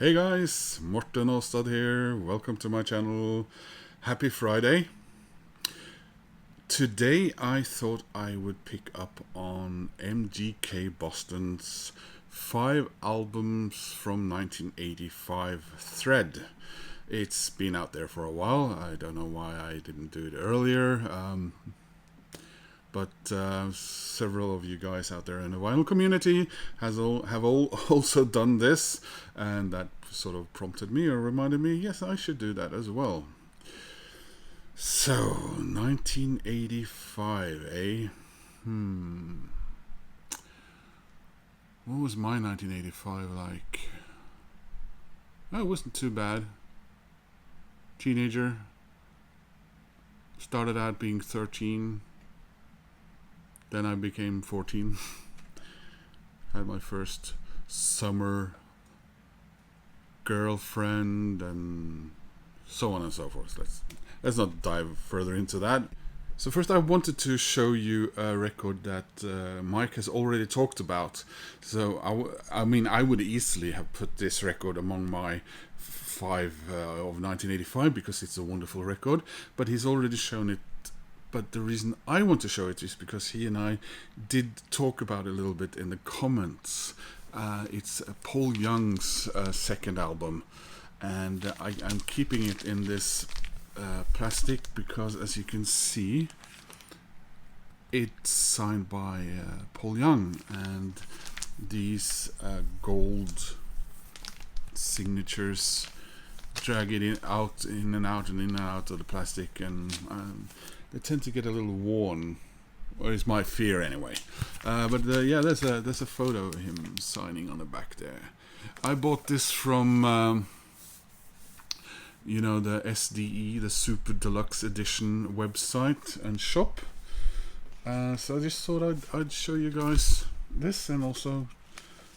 Hey guys, Morten Åstad here. Welcome to my channel. Happy Friday. Today I thought I would pick up on MGK Boston's 5 albums from 1985 thread. It's been out there for a while. I don't know why I didn't do it earlier. But several of you guys out there in the vinyl community have also done this, and that sort of prompted me or reminded me, yes, I should do that as well. So, 1985, eh? What was my 1985 like? Oh, it wasn't too bad. Teenager. Started out being 13. Then I became 14. Had my first summer girlfriend and so on and so forth. Let's not dive further into that. So first I wanted to show you a record that Mike has already talked about. So I mean I would easily have put this record among my 5 of 1985 because it's a wonderful record, but he's already shown it. But the reason I want to show it is because he and I did talk about it a little bit in the comments. It's Paul Young's second album, and I'm keeping it in this plastic because, as you can see, it's signed by Paul Young, and these gold signatures drag it in and out of the plastic, and they tend to get a little worn, or it's my fear anyway. Yeah, there's a photo of him signing on the back there. I bought this from the SDE, the Super Deluxe Edition website and shop. So I just thought I'd show you guys this, and also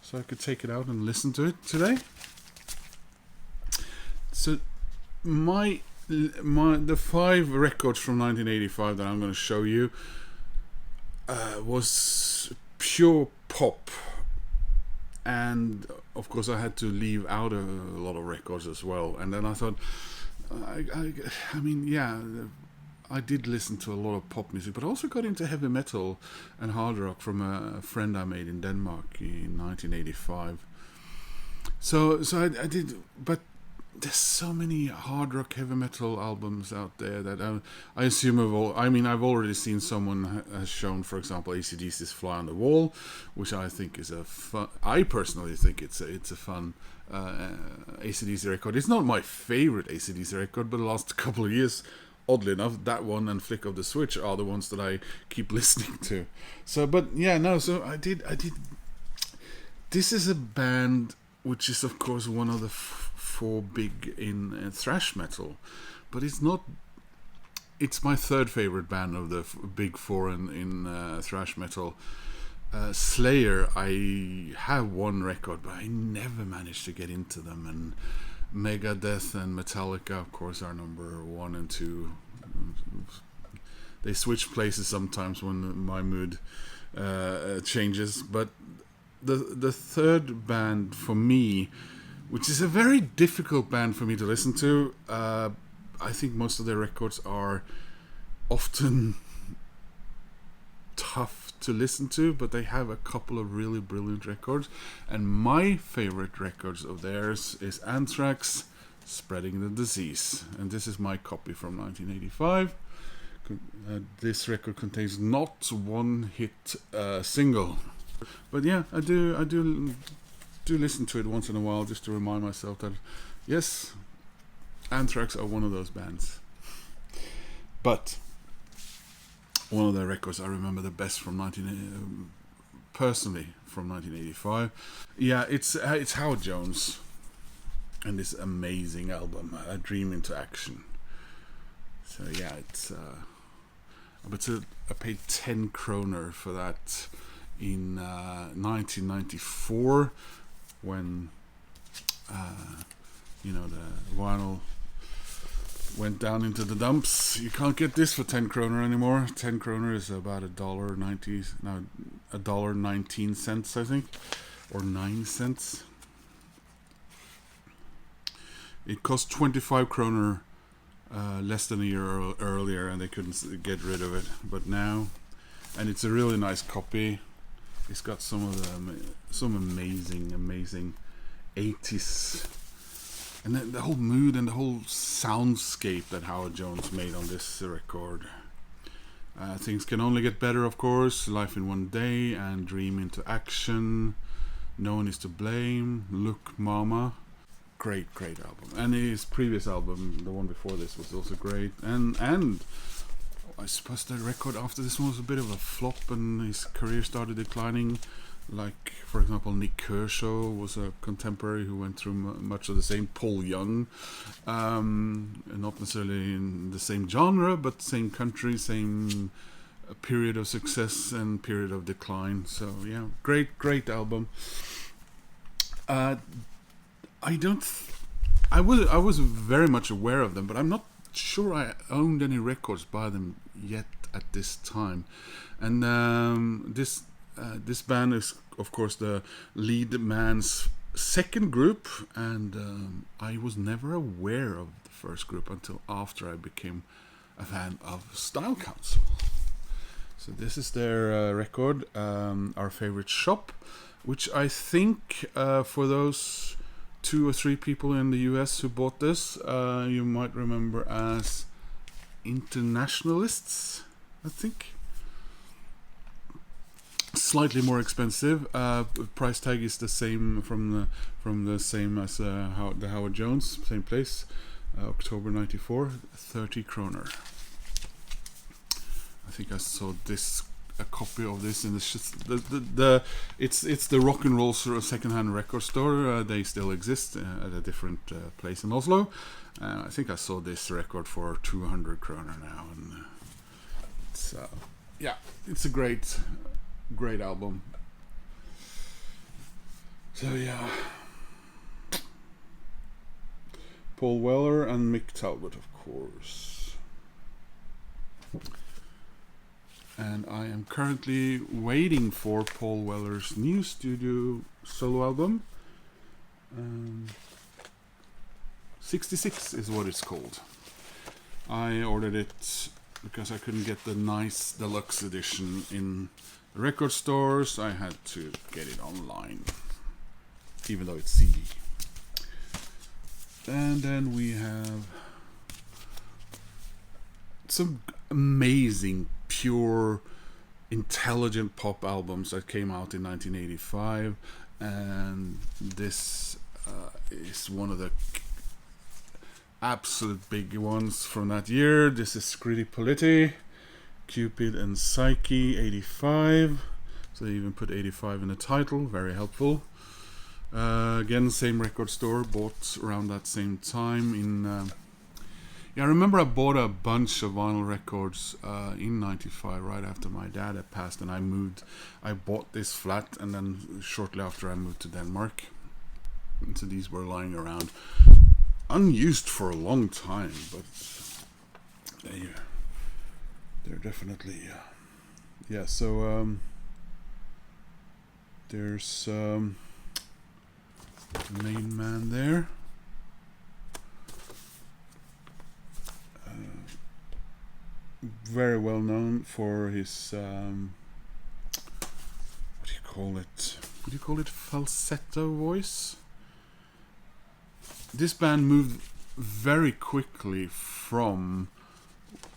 so I could take it out and listen to it today. So the 5 records from 1985 that I'm going to show you was pure pop, and of course I had to leave out a lot of records as well. And then I thought, I mean, yeah, I did listen to a lot of pop music, but I also got into heavy metal and hard rock from a friend I made in Denmark in 1985. So I did, but there's so many hard rock heavy metal albums out there that I assume I've already seen someone has shown, for example, AC/DC's Fly on the Wall, which I think is I personally think it's a fun AC/DC record. It's not my favorite AC/DC record, but the last couple of years, oddly enough, that one and Flick of the Switch are the ones that I keep listening to. So I did. This is a band which is, of course, one of the 4 big in thrash metal, but it's not. It's my 3rd favorite band of the big 4 in thrash metal. Slayer, I have 1 record, but I never managed to get into them. And Megadeth and Metallica, of course, are number 1 and 2. They switch places sometimes when my mood changes, but the 3rd band for me, which is a very difficult band for me to listen to. I think most of their records are often tough to listen to, but they have a couple of really brilliant records. And my favorite records of theirs is Anthrax, Spreading the Disease. And this is my copy from 1985. This record contains not 1 hit single. But yeah, I do listen to it once in a while just to remind myself that, yes, Anthrax are one of those bands. But one of their records I remember the best from personally from 1985. Yeah, it's Howard Jones and this amazing album, A Dream into Action. So yeah, I paid 10 kroner for that in 1994 when the vinyl went down into the dumps. You can't get this for 10 kroner anymore. 10 kroner is about $1.90, now $1.19, I think, or 9 cents. It cost 25 kroner less than a year earlier, and they couldn't get rid of it. But now, and it's a really nice copy. It's got some amazing 80s, and then the whole mood and the whole soundscape that Howard Jones made on this record. Things can only get better, of course. Life in One Day and Dream into Action. No One Is to Blame. Look Mama. Great album. And his previous album, the one before this, was also great. And I suppose the record after this one was a bit of a flop, and his career started declining. Like, for example, Nick Kershaw was a contemporary who went through much of the same. Paul Young, not necessarily in the same genre, but same country, same period of success and period of decline. So yeah, great album. I was very much aware of them, but I'm not sure I owned any records by them yet at this time. And this band is, of course, the lead man's second group, and I was never aware of the first group until after I became a fan of Style Council. So this is their record, Our Favorite Shop, which I think for those 2 or 3 people in the US who bought this, you might remember as Internationalists, I think. Slightly more expensive. Price tag is the same from the same as the Howard Jones, same place. October '94, 30 kroner. I think I saw a copy of this in it's the rock and roll sort of secondhand record store. They still exist at a different place in Oslo. I think I saw this record for 200 kroner now, and it's a great album. So yeah, Paul Weller and Mick Talbot, of course. And I am currently waiting for Paul Weller's new studio solo album. 66 is what it's called. I ordered it because I couldn't get the nice deluxe edition in record stores. I had to get it online, even though it's CD. And then we have some amazing, pure, intelligent pop albums that came out in 1985, and this is one of the absolute big ones from that year. This is Scritti Politti, Cupid and Psyche, 85. So they even put 85 in the title, very helpful. Again, same record store, bought around that same time in I remember I bought a bunch of vinyl records in 95, right after my dad had passed, and I bought this flat, and then shortly after I moved to Denmark. And so these were lying around, unused for a long time, but they're definitely, so there's the main man there. Very well known for his what do you call it? Would you call it falsetto voice? This band moved very quickly from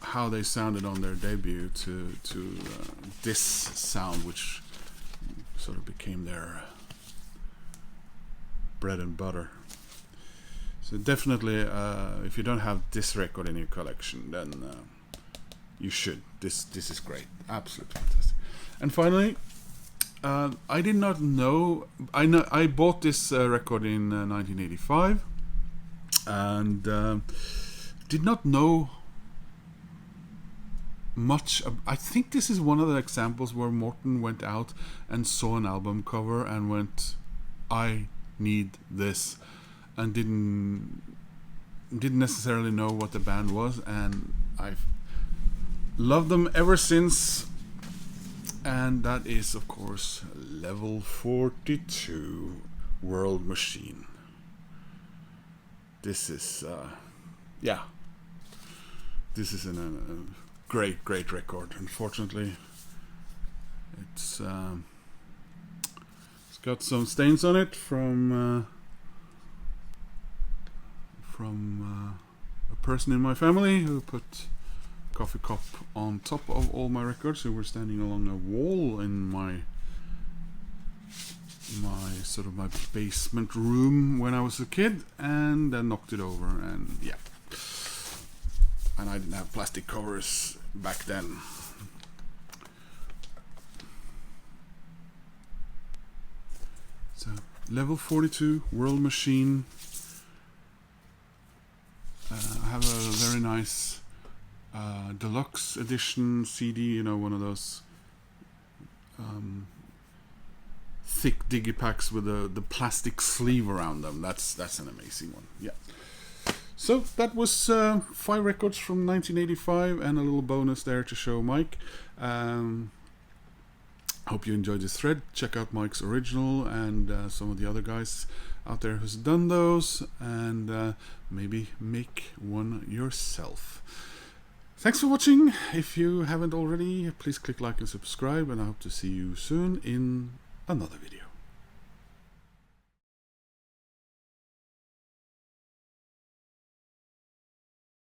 how they sounded on their debut to this sound, which sort of became their bread and butter. So definitely, if you don't have this record in your collection, then you should. This is great, absolutely fantastic. And finally, I did not know. I bought this record in 1985, and did not know much. I think this is one of the examples where Morten went out and saw an album cover and went, "I need this," and didn't necessarily know what the band was, and I've loved them ever since. And that is, of course, Level 42, World Machine. this is yeah, this is a great record. Unfortunately, it's got some stains on it from a person in my family who put coffee cup on top of all my records, who were standing along a wall in my sort of my basement room when I was a kid, and then knocked it over. And yeah, and I didn't have plastic covers back then. So level 42 World Machine. I have a very nice deluxe edition CD, you know, one of those thick digipacks with the plastic sleeve around them. That's an amazing one. Yeah. So that was 5 records from 1985 and a little bonus there to show Mike. Hope you enjoyed this thread. Check out Mike's original and some of the other guys out there who's done those, and maybe make one yourself. Thanks for watching. If you haven't already, please click like and subscribe, and I hope to see you soon in another video.